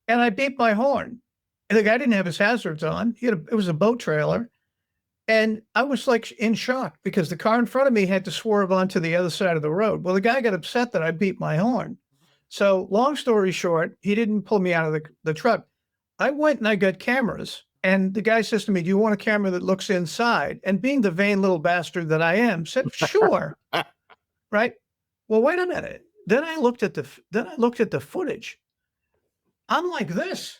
And I beeped my horn, and the guy didn't have his hazards on. It was a boat trailer. And I was like in shock, because the car in front of me had to swerve onto the other side of the road. Well, the guy got upset that I beeped my horn. So long story short, he didn't pull me out of the truck. I went and I got cameras. And the guy says to me, do you want a camera that looks inside? And being the vain little bastard that I am, said, sure. Right? Well, wait a minute. Then I looked at the footage. I'm like this.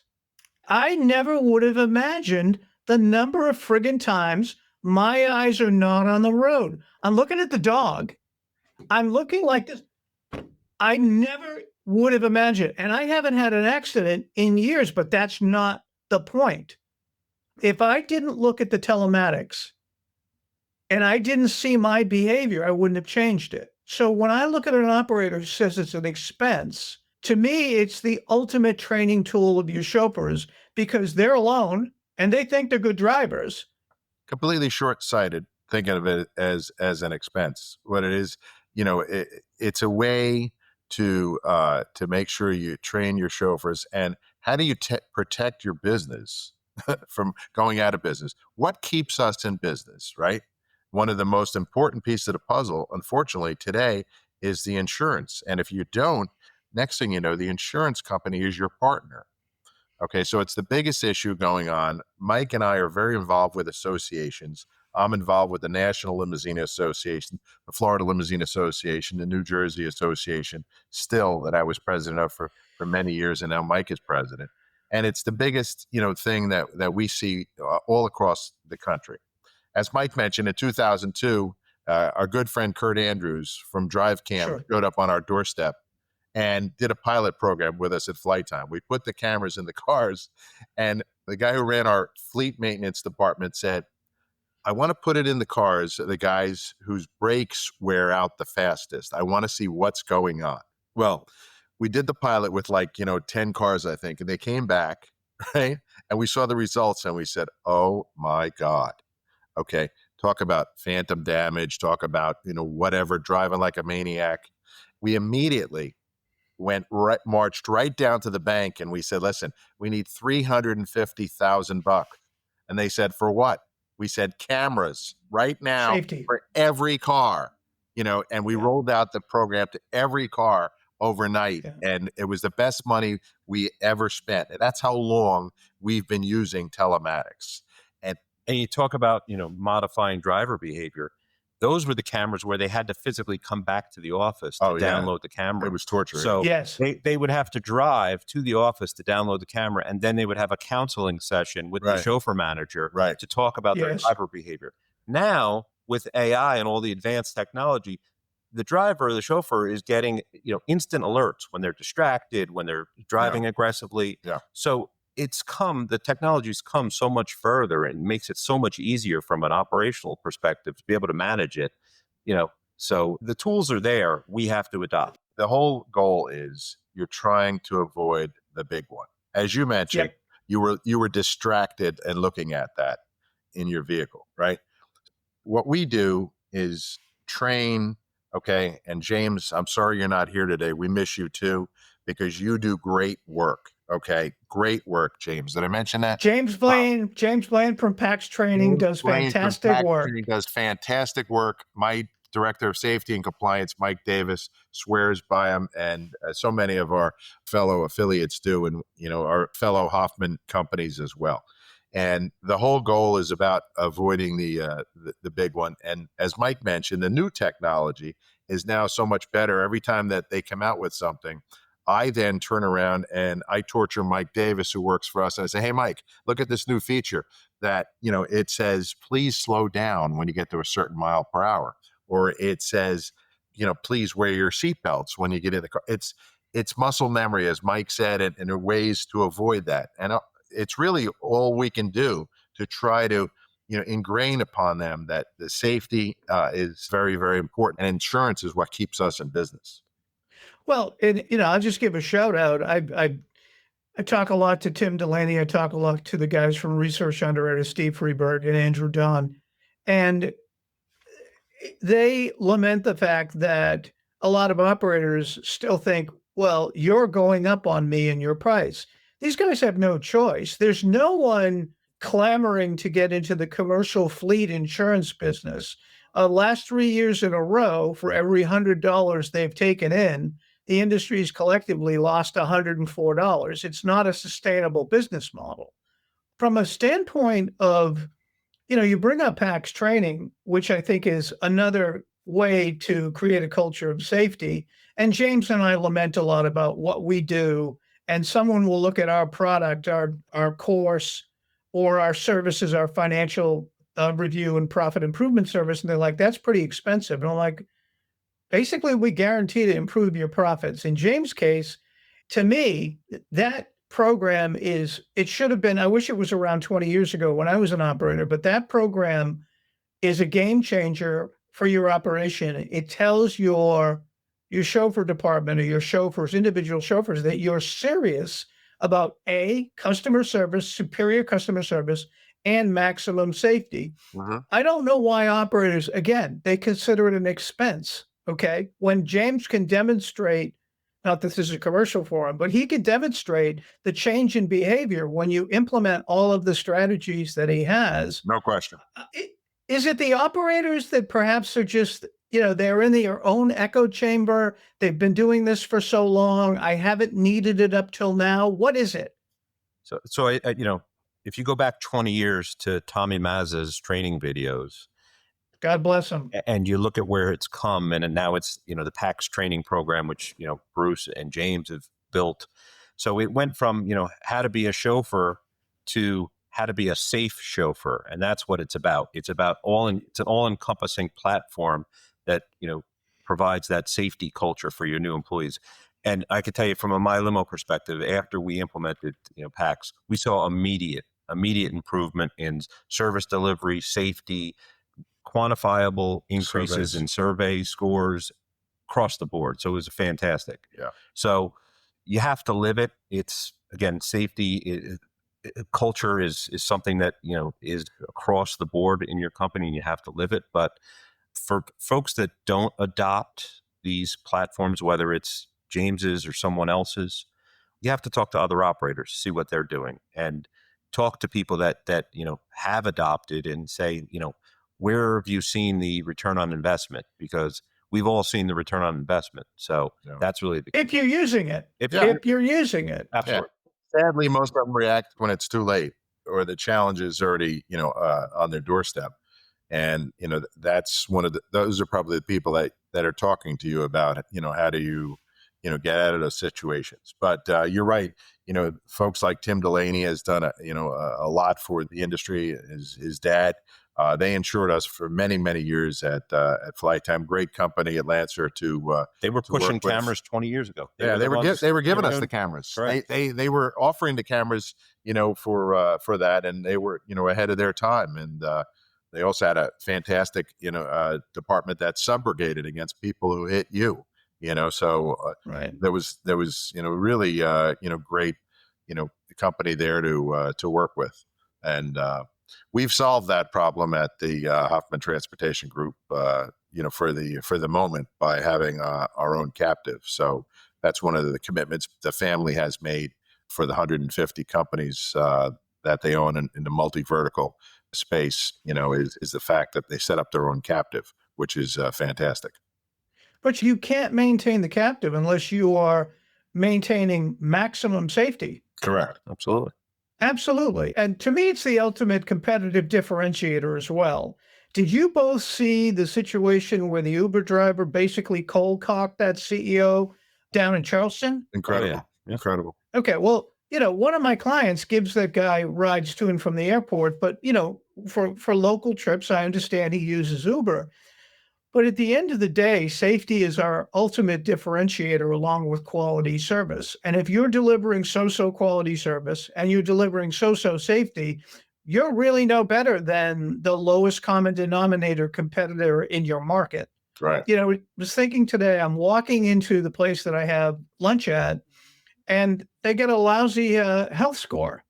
I never would have imagined the number of friggin' times my eyes are not on the road. I'm looking at the dog. I'm looking like this. I never would have imagined. And I haven't had an accident in years, but that's not the point. If I didn't look at the telematics and I didn't see my behavior, I wouldn't have changed it. So when I look at an operator who says it's an expense, to me, it's the ultimate training tool of your chauffeurs, because they're alone and they think they're good drivers. Completely short-sighted, thinking of it as an expense. What it is, it's a way to make sure you train your chauffeurs. And how do you protect your business from going out of business? What keeps us in business, right? One of the most important pieces of the puzzle, unfortunately, today is the insurance. And if you don't, next thing you know, the insurance company is your partner. Okay, so it's the biggest issue going on. Mike and I are very involved with associations. I'm involved with the National Limousine Association, the Florida Limousine Association, the New Jersey Association, still, that I was president of for many years, and now Mike is president. And it's the biggest, thing that we see all across the country. As Mike mentioned, in 2002, our good friend Kurt Andrews from DriveCam showed up on our doorstep and did a pilot program with us at Flight Time. We put the cameras in the cars, and the guy who ran our fleet maintenance department said, I want to put it in the cars, the guys whose brakes wear out the fastest. I want to see what's going on. Well, we did the pilot with 10 cars, I think, and they came back, right? And we saw the results and we said, oh my God. Okay. Talk about phantom damage, talk about, whatever, driving like a maniac. We immediately marched right down to the bank and we said, listen, we need $350,000. And they said, for what? We said cameras right now Safety. for every car, and we rolled out the program to every car overnight. Yeah. And it was the best money we ever spent. And that's how long we've been using telematics. And you talk about, modifying driver behavior. Those were the cameras where they had to physically come back to the office to download the camera. It was torture. So yes, they would have to drive to the office to download the camera, and then they would have a counseling session with the chauffeur manager to talk about their driver behavior. Now, with AI and all the advanced technology, the driver or the chauffeur is getting, instant alerts when they're distracted, when they're driving aggressively. Yeah. So the technology's come so much further and makes it so much easier from an operational perspective to be able to manage it, so the tools are there. We have to adopt. The whole goal is you're trying to avoid the big one. As you mentioned, you were distracted and looking at that in your vehicle, right? What we do is train, okay? And James, I'm sorry you're not here today. We miss you too, because you do great work. Okay, great work, James. Did I mention that? James Blaine from PAX Training does fantastic work. Does fantastic work. My director of safety and compliance, Mike Davis, swears by him, and so many of our fellow affiliates do, and our fellow Hoffman companies as well. And the whole goal is about avoiding the big one. And as Mike mentioned, the new technology is now so much better. Every time that they come out with something, I then turn around and I torture Mike Davis, who works for us. And I say, hey, Mike, look at this new feature that, it says, please slow down when you get to a certain mile per hour. Or it says, please wear your seatbelts when you get in the car. It's muscle memory, as Mike said, and there are ways to avoid that. And it's really all we can do to try to, ingrain upon them that the safety is very, very important. And insurance is what keeps us in business. Well, and I'll just give a shout out. I talk a lot to Tim Delaney. I talk a lot to the guys from Research Underwriter, Steve Freeberg and Andrew Don, and they lament the fact that a lot of operators still think, well, you're going up on me in your price. These guys have no choice. There's no one clamoring to get into the commercial fleet insurance business. Last 3 years in a row, for every $100 they've taken in, the industry's collectively lost $104. It's not a sustainable business model. From a standpoint of, you bring up PAX training, which I think is another way to create a culture of safety. And James and I lament a lot about what we do. And someone will look at our product, our course, or our services, our financial review and profit improvement service, and they're like, that's pretty expensive. And I'm like, basically, we guarantee to improve your profits. In James' case, to me, that program it should have been, I wish it was around 20 years ago when I was an operator, but that program is a game changer for your operation. It tells your chauffeur department or your chauffeurs, individual chauffeurs, that you're serious about customer service, superior customer service, and maximum safety. Mm-hmm. I don't know why operators, again, they consider it an expense. Okay. When James can demonstrate, not that this is a commercial for him, but he can demonstrate the change in behavior when you implement all of the strategies that he has. No question. Is it the operators that perhaps are just, they're in their own echo chamber? They've been doing this for so long. I haven't needed it up till now. What is it? So I if you go back 20 years to Tommy Mazza's training videos, God bless him, and you look at where it's come, and now it's, the PAX training program, which, Bruce and James have built. So it went from, how to be a chauffeur to how to be a safe chauffeur. And that's what it's about. It's about it's an all-encompassing platform that, provides that safety culture for your new employees. And I can tell you from a My Limo perspective, after we implemented, PAX, we saw immediate immediate improvement in service delivery, safety, quantifiable increases in survey scores across the board. So it was fantastic. Yeah. So you have to live it. It's, again, safety, culture is something that, is across the board in your company, and you have to live it. But for folks that don't adopt these platforms, whether it's James's or someone else's, you have to talk to other operators, see what they're doing, and talk to people that have adopted, and say, where have you seen the return on investment? Because we've all seen the return on investment. So that's really the key. If you're using it. If you're using it. Absolutely. Yeah. Sadly, most of them react when it's too late or the challenge is already, on their doorstep. And, that's those are probably the people that are talking to you about, how do you, get out of those situations. But you're right. Folks like Tim Delaney has done a lot for the industry. His dad, they insured us for many, many years at Flight Time. Great company at Lancer they were pushing cameras 20 years ago. They were giving us the cameras. They were offering the cameras, for that, and they were, ahead of their time. And they also had a fantastic, department that subrogated against people who hit you. So there was really great company there to work with, and we've solved that problem at the Hoffman Transportation Group, for the moment by having our own captive. So that's one of the commitments the family has made for the 150 companies that they own in the multi-vertical space. Is the fact that they set up their own captive, which is fantastic. But you can't maintain the captive unless you are maintaining maximum safety. Correct. Absolutely. Absolutely. And to me, it's the ultimate competitive differentiator as well. Did you both see the situation where the Uber driver basically cold cocked that CEO down in Charleston? Incredible. Oh, yeah. Incredible. Okay. Well, one of my clients gives that guy rides to and from the airport, but, for local trips, I understand he uses Uber. But at the end of the day, safety is our ultimate differentiator along with quality service. And if you're delivering so-so quality service and you're delivering so-so safety, you're really no better than the lowest common denominator competitor in your market. Right. I was thinking today, I'm walking into the place that I have lunch at, and they get a lousy health score,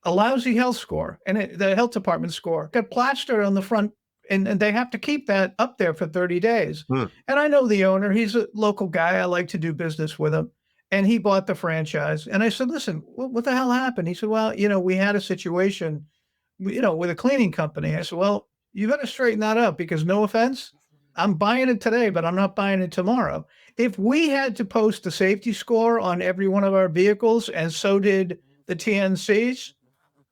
and the health department score got plastered on the front. And they have to keep that up there for 30 days. And I know the owner. He's a local guy. I like to do business with him. And he bought the franchise. And I said, listen, what the hell happened? He said, well, we had a situation, with a cleaning company. I said, well, you got to straighten that up because no offense, I'm buying it today, but I'm not buying it tomorrow. If we had to post a safety score on every one of our vehicles, and so did the TNCs,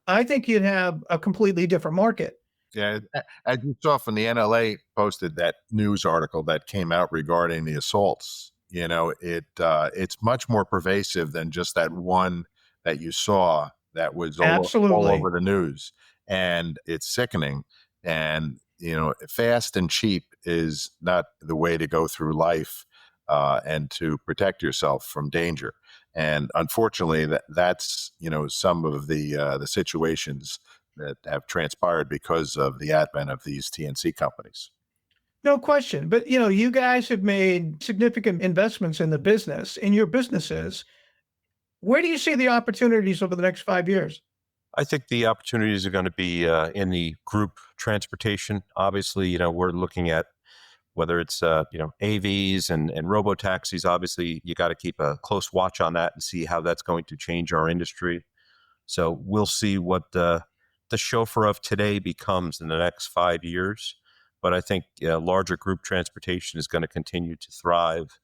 I think you'd have a completely different market. Yeah, as you saw from the NLA posted that news article that came out regarding the assaults. It's much more pervasive than just that one that you saw that was all over the news, and it's sickening. And fast and cheap is not the way to go through life, and to protect yourself from danger. And unfortunately, that's some of the situations that have transpired because of the advent of these TNC companies. No question. But, you guys have made significant investments in your businesses. Where do you see the opportunities over the next 5 years? I think the opportunities are going to be in the group transportation. Obviously, we're looking at whether it's, AVs and robo-taxis. Obviously, you got to keep a close watch on that and see how that's going to change our industry. So we'll see what the Chauffeur of today becomes in the next 5 years. But I think larger group transportation is going to continue to thrive.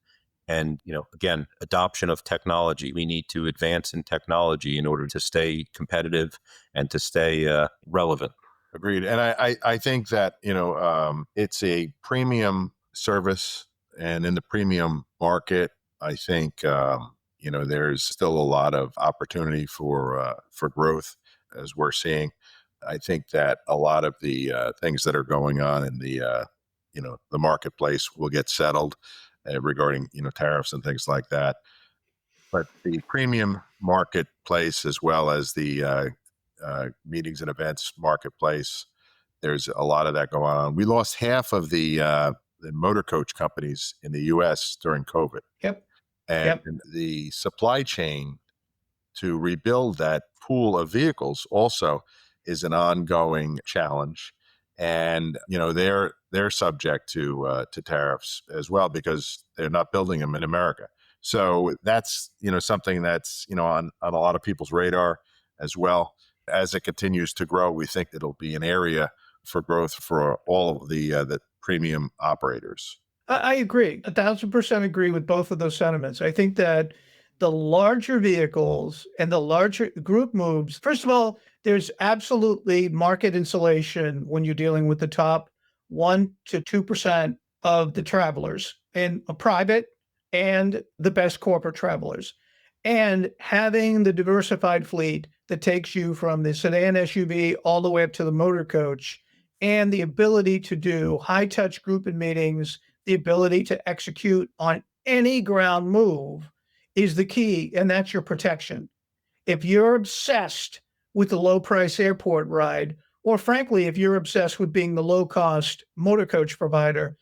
And, again, adoption of technology. We need to advance in technology in order to stay competitive and to stay relevant. Agreed. And I think that, it's a premium service, and in the premium market, I think, there's still a lot of opportunity for growth, as we're seeing. I think that a lot of the things that are going on in the marketplace will get settled regarding, tariffs and things like that. But the premium marketplace, as well as the meetings and events marketplace. There's a lot of that going on. We lost half of the motorcoach companies in the U.S. during COVID. Yep. And the supply chain to rebuild that pool of vehicles also is an ongoing challenge. And, they're subject to tariffs as well because they're not building them in America. So that's, something that's, on a lot of people's radar as well. As it continues to grow, we think it'll be an area for growth for all of the premium operators. I agree. 1,000% agree with both of those sentiments. I think that the larger vehicles and the larger group moves, first of all, there's absolutely market insulation when you're dealing with the top 1 to 2% of the travelers in a private and the best corporate travelers. And having the diversified fleet that takes you from the sedan SUV all the way up to the motor coach and the ability to do high touch group and meetings, the ability to execute on any ground move is the key, and that's your protection. If you're obsessed with the low price airport ride, or frankly, if you're obsessed with being the low cost motor coach provider,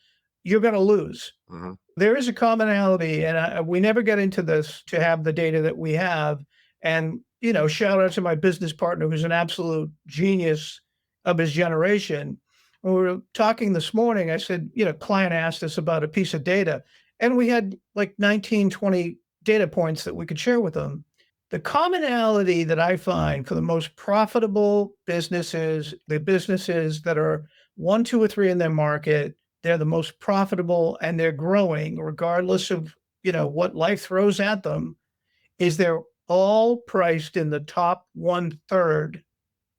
you're going to lose. Mm-hmm. There is a commonality, and we never get into this to have the data that we have. And, shout out to my business partner who's an absolute genius of his generation. When we were talking this morning, I said, client asked us about a piece of data, and we had like 19, 20 data points that we could share with them. The commonality that I find for the most profitable businesses, the businesses that are 1, 2, or 3 in their market, they're the most profitable and they're growing regardless of, what life throws at them, is they're all priced in the top 1/3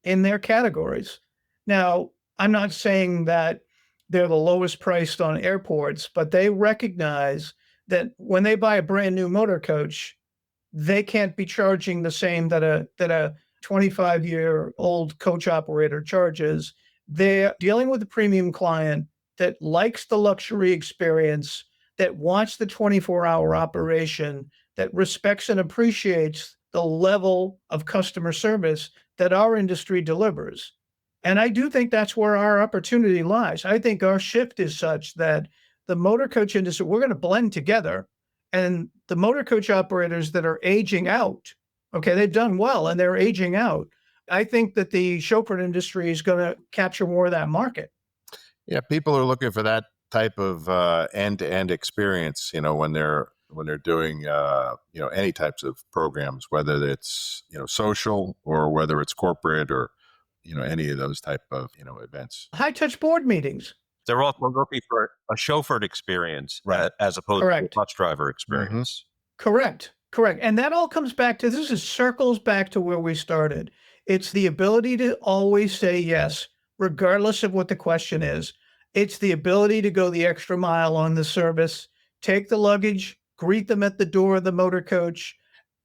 in their categories. Now, I'm not saying that they're the lowest priced on airports, but they recognize that when they buy a brand new motor coach, they can't be charging the same that a 25-year-old coach operator charges. They're dealing with a premium client that likes the luxury experience, that wants the 24-hour operation, that respects and appreciates the level of customer service that our industry delivers. And I do think that's where our opportunity lies. I think our shift is such that the motor coach industry, we're going to blend together, and the motor coach operators that are aging out, okay, they've done well and they're aging out. I think that the chauffeur industry is going to capture more of that market. Yeah, people are looking for that type of end-to-end experience, when they're doing any types of programs, whether it's social or whether it's corporate or any of those type of events. High touch board meetings. They're also looking for a chauffeured experience, Right. as opposed Correct. to a bus driver experience. Correct. And that all comes back to, this is circles back to where we started. It's the ability to always say yes, regardless of what the question is. It's the ability to go the extra mile on the service, take the luggage, greet them at the door of the motor coach,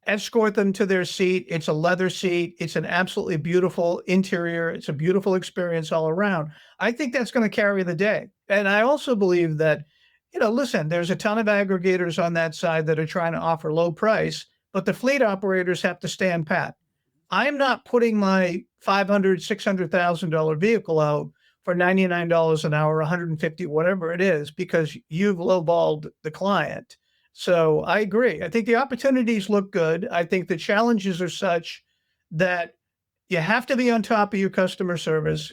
escort them to their seat. It's a leather seat. It's an absolutely beautiful interior. It's a beautiful experience all around. I think that's going to carry the day. And I also believe that, listen, there's a ton of aggregators on that side that are trying to offer low price, but the fleet operators have to stand pat. I'm not putting my $500,000, $600,000 vehicle out for $99 an hour, $150, whatever it is, because you've lowballed the client. So I agree. I think the opportunities look good. I think the challenges are such that you have to be on top of your customer service.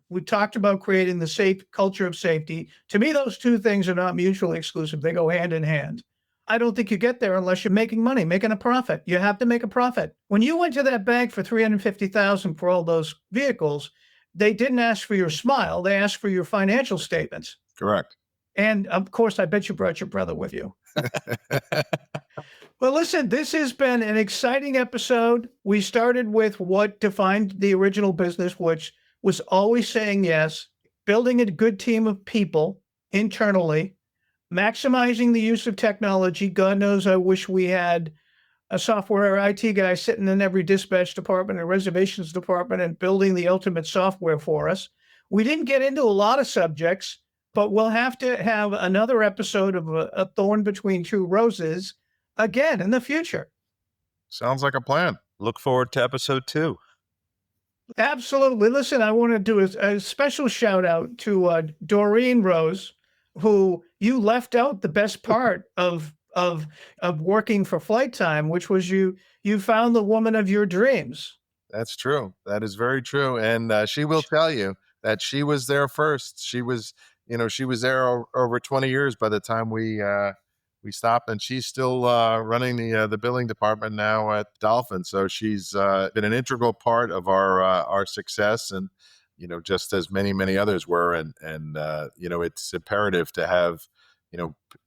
We talked about creating the safe culture of safety. To me, those two things are not mutually exclusive. They go hand in hand. I don't think you get there unless you're making money, making a profit. You have to make a profit. When you went to that bank for $350,000 for all those vehicles, they didn't ask for your smile. They asked for your financial statements. Correct. And of course, I bet you brought your brother with you. Well, listen, this has been an exciting episode. We started with what defined the original business, which was always saying yes, building a good team of people internally, maximizing the use of technology. God knows I wish we had a software IT guy sitting in every dispatch department and reservations department and building the ultimate software for us. We didn't get into a lot of subjects, but we'll have to have another episode of a Thorn Between Two Roses again in the future. Sounds like a plan. Look forward to episode 2. Absolutely. Listen, I want to do a special shout out to Doreen Rose, who you left out the best part of working for Flight Time, which was you found the woman of your dreams. That's true. That is very true. And she will tell you that she was there first. She was there over 20 years by the time we stopped, and she's still running the billing department now at Dolphin. So she's been an integral part of our success, and just as many others were. And it's imperative to have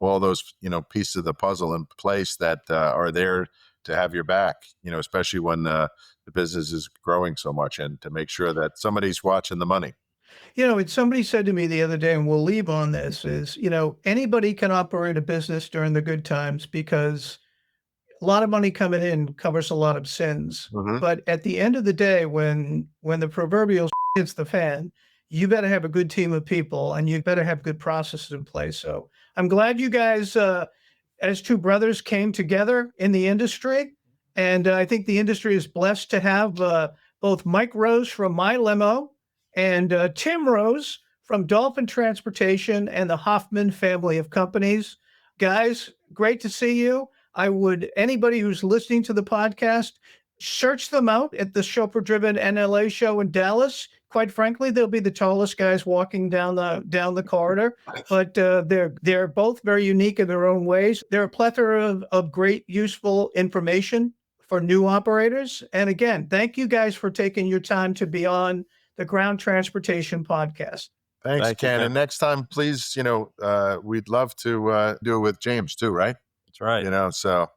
all those pieces of the puzzle in place that are there to have your back. Especially when the business is growing so much, and to make sure that somebody's watching the money. Somebody said to me the other day, and we'll leave on this, is, anybody can operate a business during the good times because a lot of money coming in covers a lot of sins. Mhm. But at the end of the day, when the proverbial hits the fan, you better have a good team of people and you better have good processes in place. So I'm glad you guys, as two brothers, came together in the industry. And I think the industry is blessed to have both Mike Rose from My Limo and Tim Rose from Dolphin Transportation and the Hoffman family of companies. Guys, great to see you. Anybody who's listening to the podcast, search them out at the Chauffeur Driven NLA show in Dallas. Quite frankly, they'll be the tallest guys walking down the corridor, but they're both very unique in their own ways. They're a plethora of great, useful information for new operators. And again, thank you guys for taking your time to be on the Ground Transportation Podcast. Thanks, Thank you, Ken. Ken. And next time, please, we'd love to do it with James too, right? That's right. So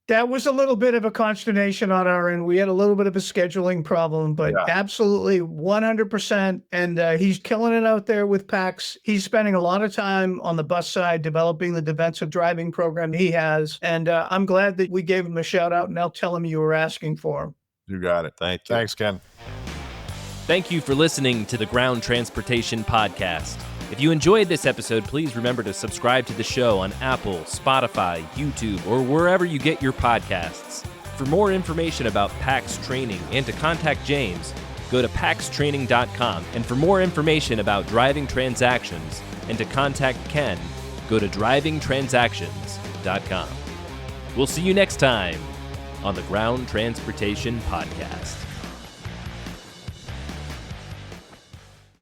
That was a little bit of a consternation on our end. We had a little bit of a scheduling problem, but Yeah. absolutely 100%. And he's killing it out there with PAX. He's spending a lot of time on the bus side, developing the defensive driving program he has. And I'm glad that we gave him a shout out, and I'll tell him you were asking for him. you got it. Thank you. Thanks, Ken. Thank you for listening to the Ground Transportation Podcast. If you enjoyed this episode, please remember to subscribe to the show on Apple, Spotify, YouTube, or wherever you get your podcasts. For more information about PAX Training and to contact James, go to paxtraining.com. And for more information about driving transactions and to contact Ken, go to drivingtransactions.com. We'll see you next time on the Ground Transportation Podcast.